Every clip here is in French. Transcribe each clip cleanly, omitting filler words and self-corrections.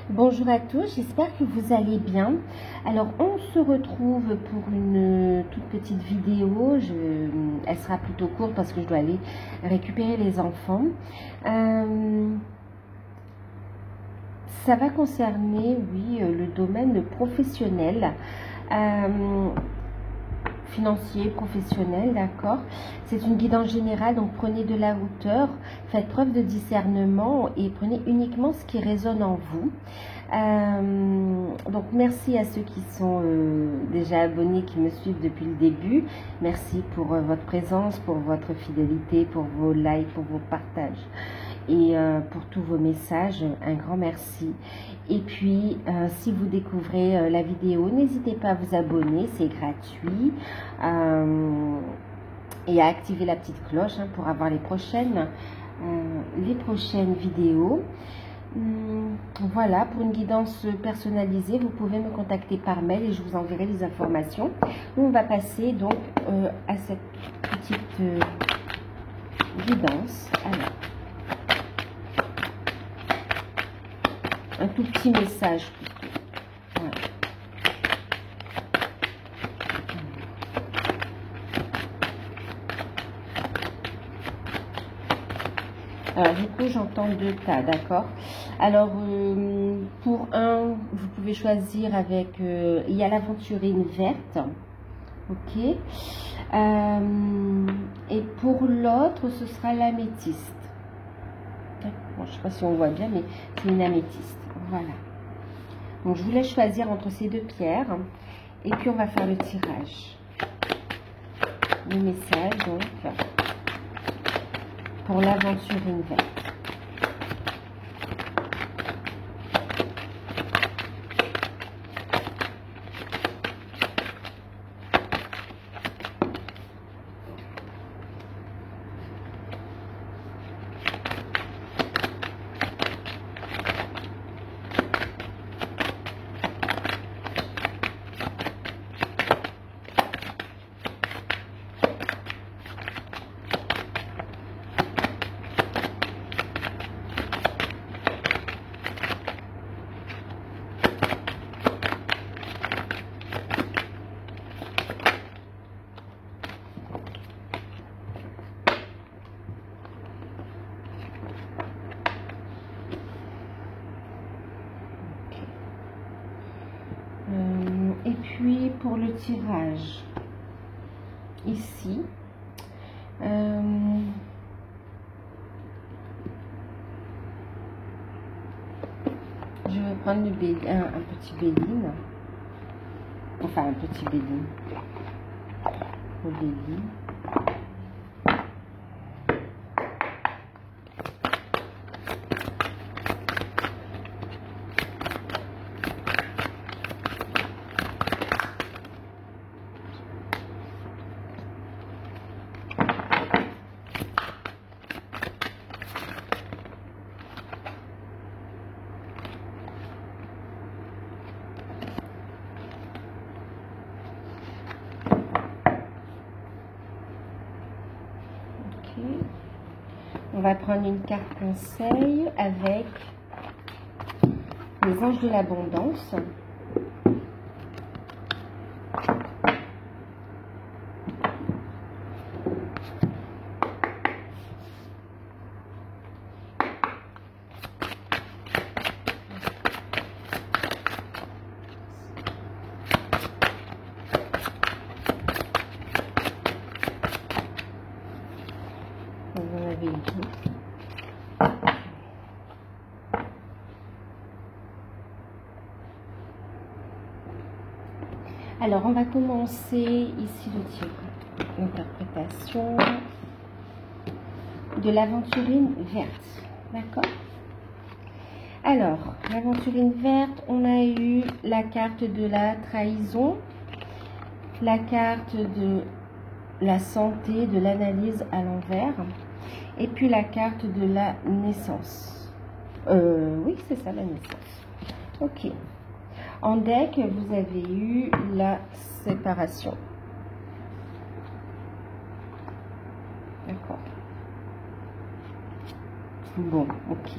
Bonjour à tous, j'espère que vous allez bien. Alors on se retrouve pour une toute petite vidéo. Elle sera plutôt courte parce que je dois aller récupérer les enfants. Ça va concerner, oui, le domaine professionnel. Financier, professionnel, d'accord. C'est une guidance générale, donc prenez de la hauteur, faites preuve de discernement et prenez uniquement ce qui résonne en vous. Donc merci à ceux qui sont déjà abonnés, qui me suivent depuis le début. Merci pour votre présence, pour votre fidélité, pour vos likes, pour vos partages et pour tous vos messages, un grand merci. Et puis si vous découvrez la vidéo, n'hésitez pas à vous abonner, c'est gratuit, et à activer la petite cloche pour avoir les prochaines vidéos. Voilà, pour une guidance personnalisée, vous pouvez me contacter par mail et je vous enverrai les informations. Nous, on va passer donc à cette petite guidance. Alors, un tout petit message plutôt. Voilà. Alors du coup j'entends deux tas, d'accord. Alors pour un, vous pouvez choisir avec, il y a l'aventurine verte, ok. Et pour l'autre ce sera l'améthyste. Bon, je ne sais pas si on voit bien, mais c'est une améthyste. Voilà. Donc, je vous laisse choisir entre ces deux pierres. Et puis, on va faire le tirage. Le message, donc, pour l'aventurine verte. Et puis pour le tirage, ici, je vais prendre un petit béline, enfin un petit béline, le béline. On va prendre une carte conseil avec les anges de l'abondance. Vous en avez une. Alors, on va commencer ici le tirage, l'interprétation de l'aventurine verte, d'accord. Alors, l'aventurine verte, on a eu la carte de la trahison, la carte de la santé, de l'analyse à l'envers, et puis la carte de la naissance. Oui, c'est ça, la naissance. Ok. En deck, vous avez eu la séparation. D'accord. Bon, ok.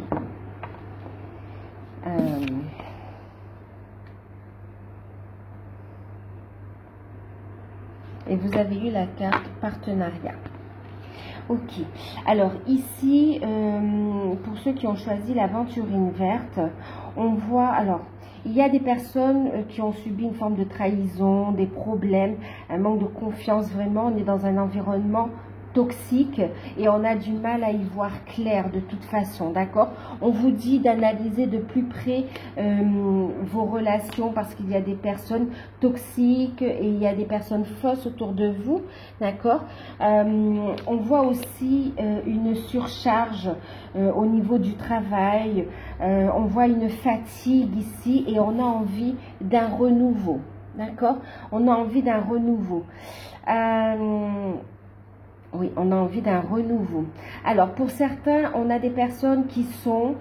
et vous avez eu la carte partenariat. Ok, alors ici, pour ceux qui ont choisi l'aventurine verte, on voit, alors, il y a des personnes qui ont subi une forme de trahison, des problèmes, un manque de confiance, vraiment, on est dans un environnement toxique et on a du mal à y voir clair de toute façon, d'accord? On vous dit d'analyser de plus près vos relations parce qu'il y a des personnes toxiques et il y a des personnes fausses autour de vous, d'accord? On voit aussi une surcharge au niveau du travail, on voit une fatigue ici et on a envie d'un renouveau, d'accord? On a envie d'un renouveau. Oui, on a envie d'un renouveau. Alors, pour certains, on a des personnes qui sont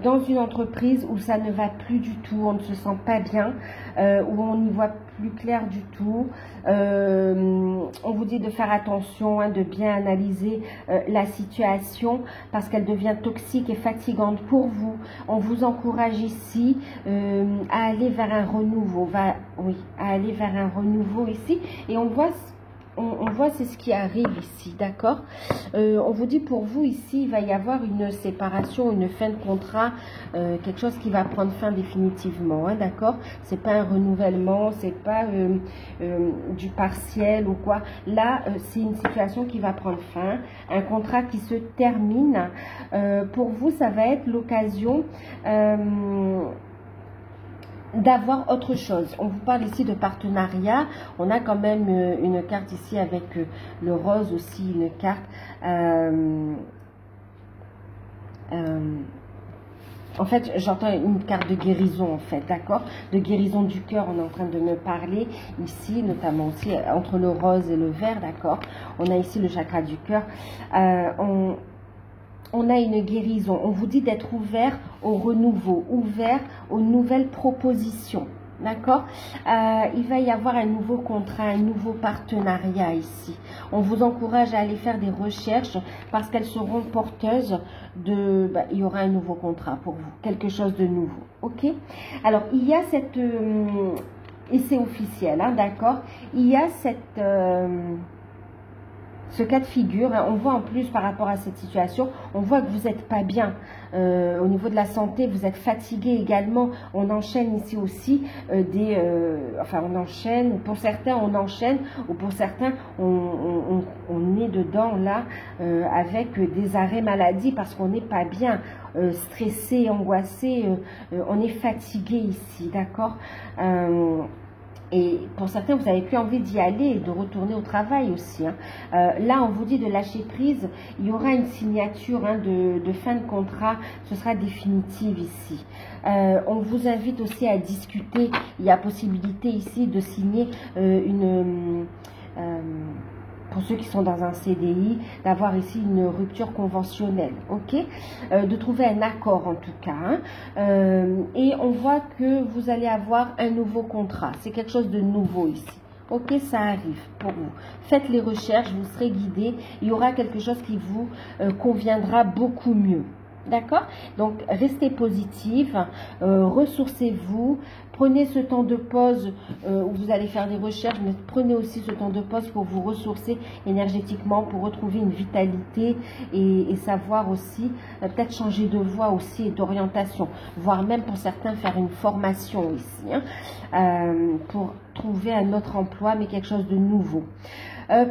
dans une entreprise où ça ne va plus du tout, on ne se sent pas bien, où on n'y voit plus clair du tout. On vous dit de faire attention, hein, de bien analyser la situation parce qu'elle devient toxique et fatigante pour vous. On vous encourage ici à aller vers un renouveau, à aller vers un renouveau ici. Et on voit c'est ce qui arrive ici, d'accord? On vous dit pour vous ici, il va y avoir une séparation, une fin de contrat, quelque chose qui va prendre fin définitivement, hein, d'accord? C'est pas un renouvellement, c'est pas du partiel ou quoi. Là, c'est une situation qui va prendre fin, un contrat qui se termine. Pour vous, ça va être l'occasion d'avoir autre chose. On vous parle ici de partenariat. On a quand même une carte ici avec le rose aussi, une carte. En fait, j'entends une carte de guérison, en fait, d'accord? De guérison du cœur, on est en train de me parler ici, notamment aussi entre le rose et le vert, d'accord? On a ici le chakra du cœur. On a une guérison. On vous dit d'être ouvert au renouveau, ouvert aux nouvelles propositions. D'accord? Il va y avoir un nouveau contrat, un nouveau partenariat ici. On vous encourage à aller faire des recherches parce qu'elles seront porteuses de... il y aura un nouveau contrat pour vous, quelque chose de nouveau. Ok? Alors, il y a cette... et c'est officiel, hein, d'accord? Il y a cette... ce cas de figure, hein, on voit en plus par rapport à cette situation, on voit que vous n'êtes pas bien au niveau de la santé, vous êtes fatigué également. On enchaîne ici aussi enfin on enchaîne, pour certains on enchaîne, ou pour certains on est dedans là avec des arrêts maladie parce qu'on n'est pas bien, stressé, angoissé, on est fatigué ici, d'accord? Et pour certains, vous n'avez plus envie d'y aller et de retourner au travail aussi, hein. Là, on vous dit de lâcher prise. Il y aura une signature, hein, de fin de contrat. Ce sera définitive ici. On vous invite aussi à discuter. Il y a possibilité ici de signer pour ceux qui sont dans un CDI, d'avoir ici une rupture conventionnelle, ok? De trouver un accord en tout cas, hein. Et on voit que vous allez avoir un nouveau contrat, c'est quelque chose de nouveau ici. Ok, ça arrive pour vous. Faites les recherches, vous serez guidé, il y aura quelque chose qui vous conviendra beaucoup mieux. D'accord? Donc, restez positif, ressourcez-vous, prenez ce temps de pause où vous allez faire des recherches, mais prenez aussi ce temps de pause pour vous ressourcer énergétiquement, pour retrouver une vitalité et savoir aussi, peut-être changer de voie aussi et d'orientation, voire même pour certains faire une formation ici, hein, pour trouver un autre emploi, mais quelque chose de nouveau.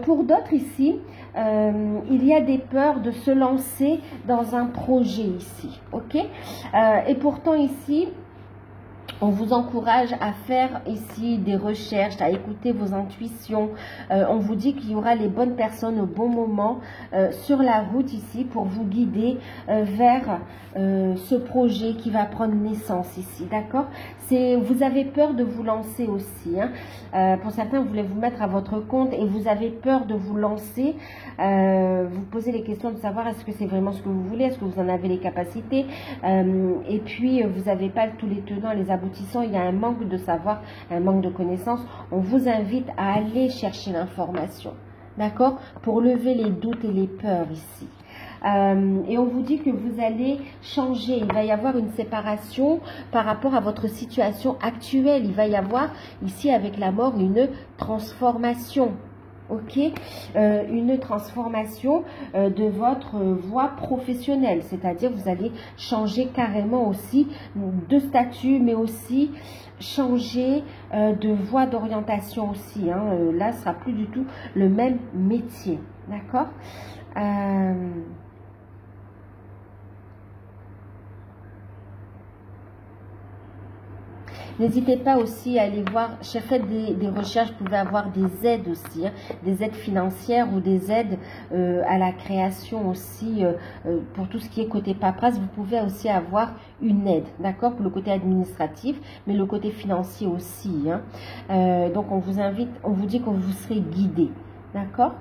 Pour d'autres ici, il y a des peurs de se lancer dans un projet ici, ok? Et pourtant ici, on vous encourage à faire ici des recherches, à écouter vos intuitions. On vous dit qu'il y aura les bonnes personnes au bon moment sur la route ici pour vous guider vers ce projet qui va prendre naissance ici, d'accord? Vous avez peur de vous lancer aussi, hein. Pour certains, vous voulez vous mettre à votre compte et vous avez peur de vous lancer. Vous posez les questions de savoir est-ce que c'est vraiment ce que vous voulez, est-ce que vous en avez les capacités, et puis vous n'avez pas tous les tenants, les aboutissants, il y a un manque de savoir, un manque de connaissances. On vous invite à aller chercher l'information, d'accord, pour lever les doutes et les peurs ici. Et on vous dit que vous allez changer, il va y avoir une séparation par rapport à votre situation actuelle, il va y avoir ici avec la mort une transformation. ok, une transformation de votre voie professionnelle, c'est-à-dire vous allez changer carrément aussi de statut, mais aussi changer de voie d'orientation aussi, hein. Là, ce sera plus du tout le même métier, d'accord. N'hésitez pas aussi à aller voir, faites des recherches, vous pouvez avoir des aides aussi, hein, des aides financières ou des aides à la création aussi, pour tout ce qui est côté paperasse, vous pouvez aussi avoir une aide, d'accord, pour le côté administratif, mais le côté financier aussi, hein. Donc on vous invite, on vous dit que vous serez guidé, d'accord.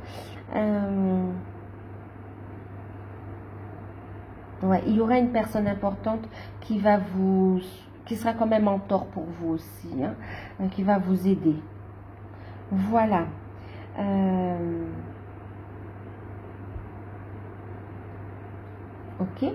Ouais, il y aura une personne importante qui va qui sera quand même en tort pour vous aussi, hein, qui va vous aider. Voilà. Ok.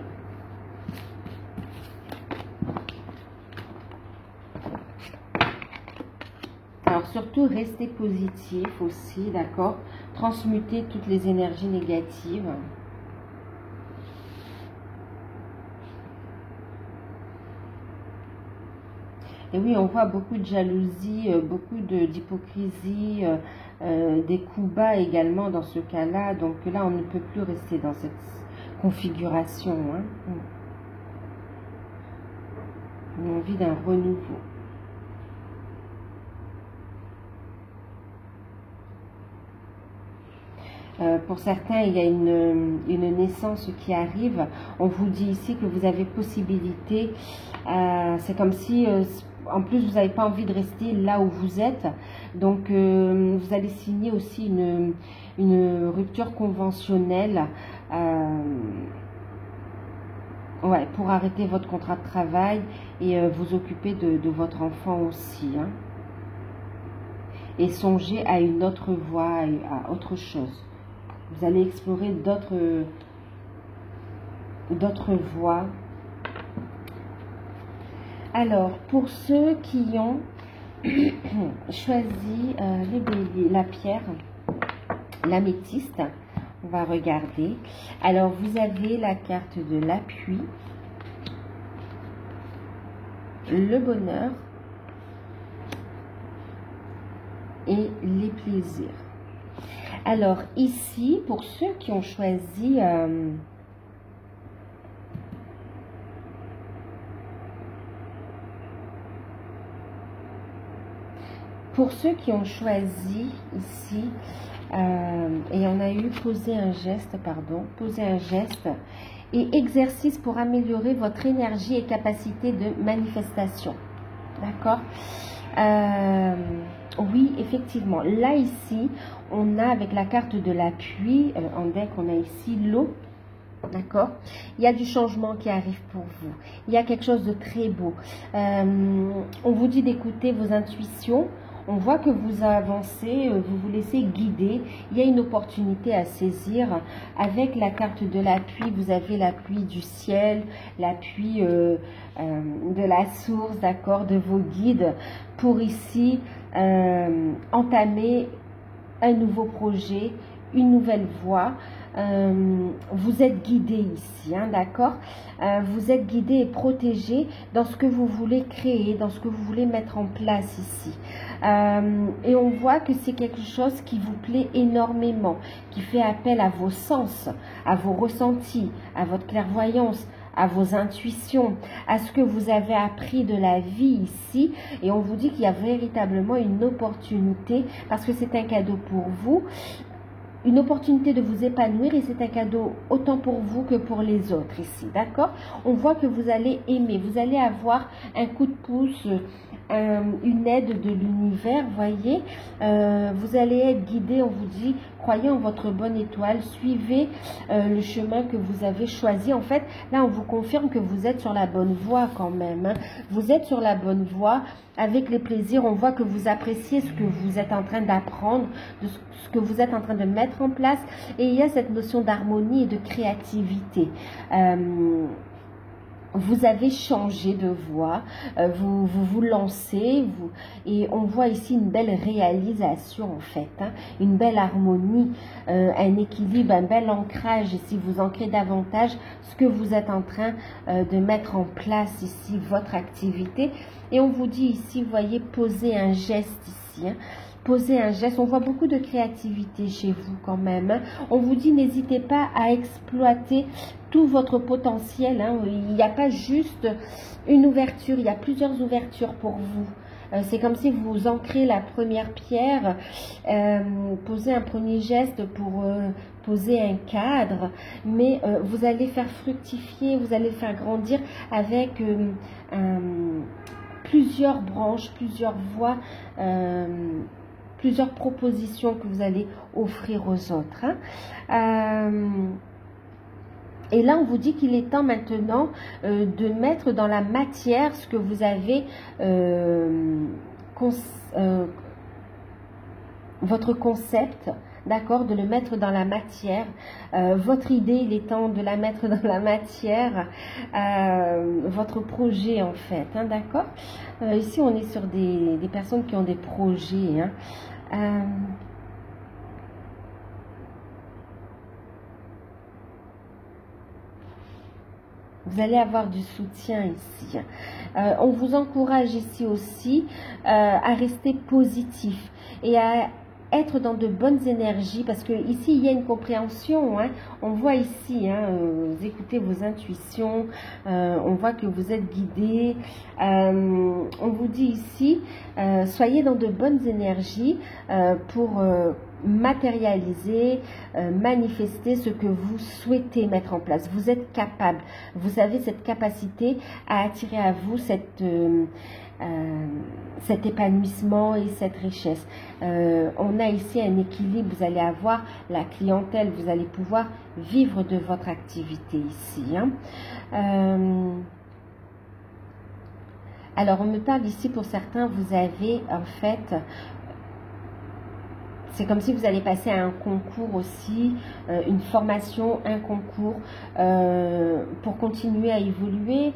Alors surtout, restez positif aussi, d'accord. Transmutez toutes les énergies négatives. Et oui, on voit beaucoup de jalousie, beaucoup d'hypocrisie, des coups bas également dans ce cas-là. Donc là, on ne peut plus rester dans cette configuration, hein. On a envie d'un renouveau. Pour certains, il y a une naissance qui arrive. On vous dit ici que vous avez possibilité. C'est comme si, en plus, vous n'avez pas envie de rester là où vous êtes. Donc, vous allez signer aussi une rupture conventionnelle. Ouais, pour arrêter votre contrat de travail et vous occuper de votre enfant aussi, hein. Et songer à une autre voie, à autre chose. Vous allez explorer d'autres voies. Alors, pour ceux qui ont choisi les béliers, la pierre, l'améthyste, on va regarder. Alors, vous avez la carte de l'appui, le bonheur et les plaisirs. Alors, ici, pour ceux qui ont choisi... pour ceux qui ont choisi ici, et on a eu poser un geste, et exercice pour améliorer votre énergie et capacité de manifestation. D'accord? Oui, effectivement. Là, ici, on a avec la carte de l'appui, en deck, on a ici l'eau. D'accord? Il y a du changement qui arrive pour vous. Il y a quelque chose de très beau. On vous dit d'écouter vos intuitions. On voit que vous avancez, vous vous laissez guider. Il y a une opportunité à saisir. Avec la carte de l'appui, vous avez l'appui du ciel, l'appui de la source, d'accord, de vos guides, pour ici entamer un nouveau projet, une nouvelle voie. Vous êtes guidé ici, hein, d'accord. Vous êtes guidé et protégé dans ce que vous voulez créer, dans ce que vous voulez mettre en place ici. Et on voit que c'est quelque chose qui vous plaît énormément, qui fait appel à vos sens, à vos ressentis, à votre clairvoyance, à vos intuitions, à ce que vous avez appris de la vie ici. Et on vous dit qu'il y a véritablement une opportunité, parce que c'est un cadeau pour vous, une opportunité de vous épanouir, et c'est un cadeau autant pour vous que pour les autres ici, d'accord. On voit que vous allez aimer, vous allez avoir un coup de pouce, une aide de l'univers, voyez. Vous allez être guidé, on vous dit, croyez en votre bonne étoile, suivez le chemin que vous avez choisi. En fait, là, on vous confirme que vous êtes sur la bonne voie quand même, hein. Vous êtes sur la bonne voie. Avec les plaisirs, on voit que vous appréciez ce que vous êtes en train d'apprendre, de ce que vous êtes en train de mettre en place. Et il y a cette notion d'harmonie et de créativité. vous avez changé de voie, vous lancez, et on voit ici une belle réalisation en fait, hein, une belle harmonie, un équilibre, un bel ancrage ici, vous ancrez davantage ce que vous êtes en train de mettre en place ici, votre activité. Et on vous dit ici, vous voyez, poser un geste ici, hein. Poser un geste, on voit beaucoup de créativité chez vous quand même, hein. On vous dit, n'hésitez pas à exploiter tout votre potentiel, hein. Il n'y a pas juste une ouverture, il y a plusieurs ouvertures pour vous. C'est comme si vous ancrez la première pierre, posez un premier geste pour poser un cadre, mais vous allez faire fructifier, vous allez faire grandir avec plusieurs branches, plusieurs voies, plusieurs propositions que vous allez offrir aux autres, hein. Et là, on vous dit qu'il est temps maintenant de mettre dans la matière ce que vous avez, votre concept, d'accord, de le mettre dans la matière. Votre idée, il est temps de la mettre dans la matière, votre projet en fait, hein, d'accord. Ici, on est sur des personnes qui ont des projets, hein. Vous allez avoir du soutien ici. On vous encourage ici aussi à rester positif et à être dans de bonnes énergies, parce que ici il y a une compréhension, hein. On voit ici, hein, vous écoutez vos intuitions, on voit que vous êtes guidé, on vous dit ici, soyez dans de bonnes énergies pour matérialiser, manifester ce que vous souhaitez mettre en place. Vous êtes capable, vous avez cette capacité à attirer à vous cet épanouissement et cette richesse. On a ici un équilibre, vous allez avoir la clientèle, vous allez pouvoir vivre de votre activité ici, hein. Alors on me parle ici, pour certains, vous avez en fait, c'est comme si vous allez passer à un concours aussi, une formation, un concours, pour continuer à évoluer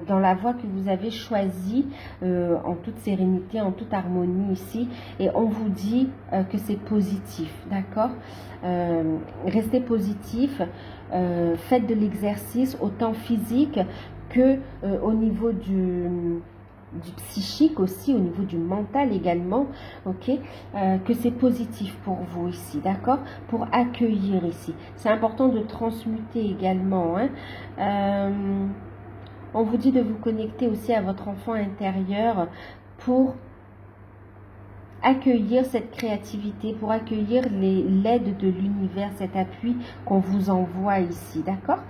dans la voie que vous avez choisie, en toute sérénité, en toute harmonie ici. Et on vous dit que c'est positif, d'accord. Restez positif, faites de l'exercice autant physique que au niveau du psychique aussi, au niveau du mental également, ok, que c'est positif pour vous ici, d'accord, pour accueillir ici. C'est important de transmuter également, hein. On vous dit de vous connecter aussi à votre enfant intérieur pour accueillir cette créativité, pour accueillir l'aide de l'univers, cet appui qu'on vous envoie ici, d'accord.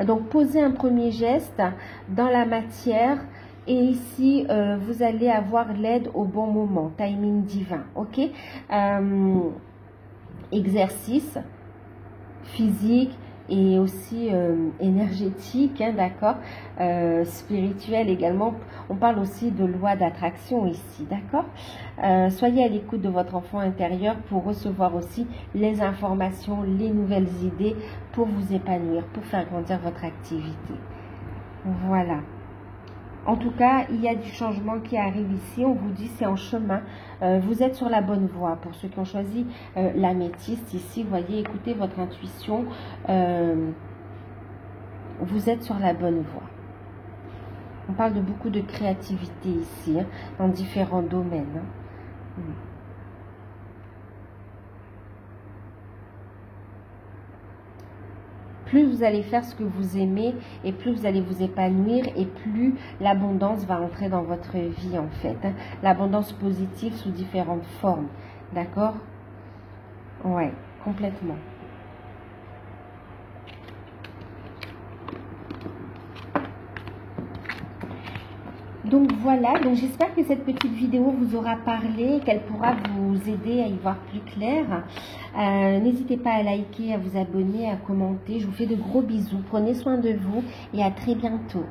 Donc posez un premier geste dans la matière. Et ici, vous allez avoir l'aide au bon moment, timing divin, ok. Exercice physique et aussi énergétique, hein, d'accord, spirituel également. On parle aussi de loi d'attraction ici, d'accord. Soyez à l'écoute de votre enfant intérieur pour recevoir aussi les informations, les nouvelles idées pour vous épanouir, pour faire grandir votre activité. Voilà. En tout cas, il y a du changement qui arrive ici. On vous dit c'est en chemin. Vous êtes sur la bonne voie. Pour ceux qui ont choisi l'améthyste ici, vous voyez, écoutez votre intuition. Vous êtes sur la bonne voie. On parle de beaucoup de créativité ici, hein, dans différents domaines, hein. Plus vous allez faire ce que vous aimez et plus vous allez vous épanouir et plus l'abondance va entrer dans votre vie en fait, hein. L'abondance positive sous différentes formes, d'accord. Ouais, complètement. Donc voilà, donc j'espère que cette petite vidéo vous aura parlé, qu'elle pourra vous aider à y voir plus clair. N'hésitez pas à liker, à vous abonner, à commenter. Je vous fais de gros bisous. Prenez soin de vous et à très bientôt.